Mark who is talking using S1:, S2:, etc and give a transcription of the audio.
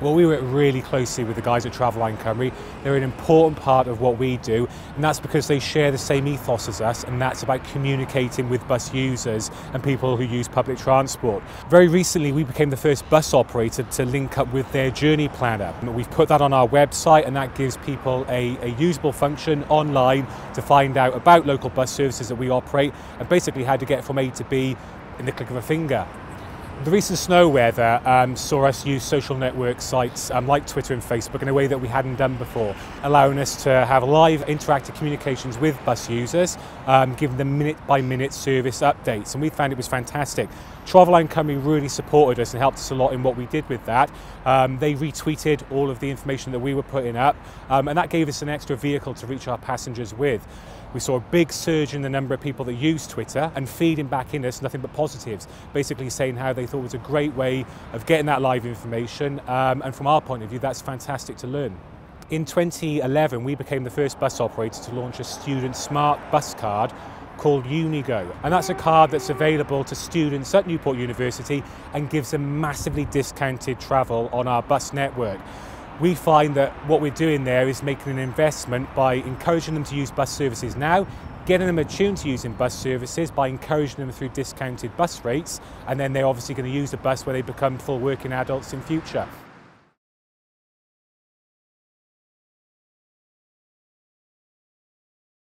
S1: Well, we work really closely with the guys at Traveline Cymru. They're an important part of what we do, and that's because they share the same ethos as us, and that's about communicating with bus users and people who use public transport. Very recently, we became the first bus operator to link up with their journey planner. We've put that on our website, and that gives people a usable function online to find out about local bus services that we operate, and basically how to get from A to B in the click of a finger. The recent snow weather saw us use social network sites like Twitter and Facebook in a way that we hadn't done before, allowing us to have live interactive communications with bus users, giving them minute-by-minute service updates, and we found it was fantastic. Traveline Cymru really supported us and helped us a lot in what we did with that. They retweeted all of the information that we were putting up, and that gave us an extra vehicle to reach our passengers with. We saw a big surge in the number of people that use Twitter and feeding back in us nothing but positives, basically saying how they thought it was a great way of getting that live information, and from our point of view, that's fantastic to learn. In 2011, we became the first bus operator to launch a student smart bus card called Unigo, and that's a card that's available to students at Newport University and gives them massively discounted travel on our bus network. We find that what we're doing there is making an investment by encouraging them to use bus services now, getting them attuned to using bus services by encouraging them through discounted bus rates, and then they're obviously going to use the bus when they become full working adults in future.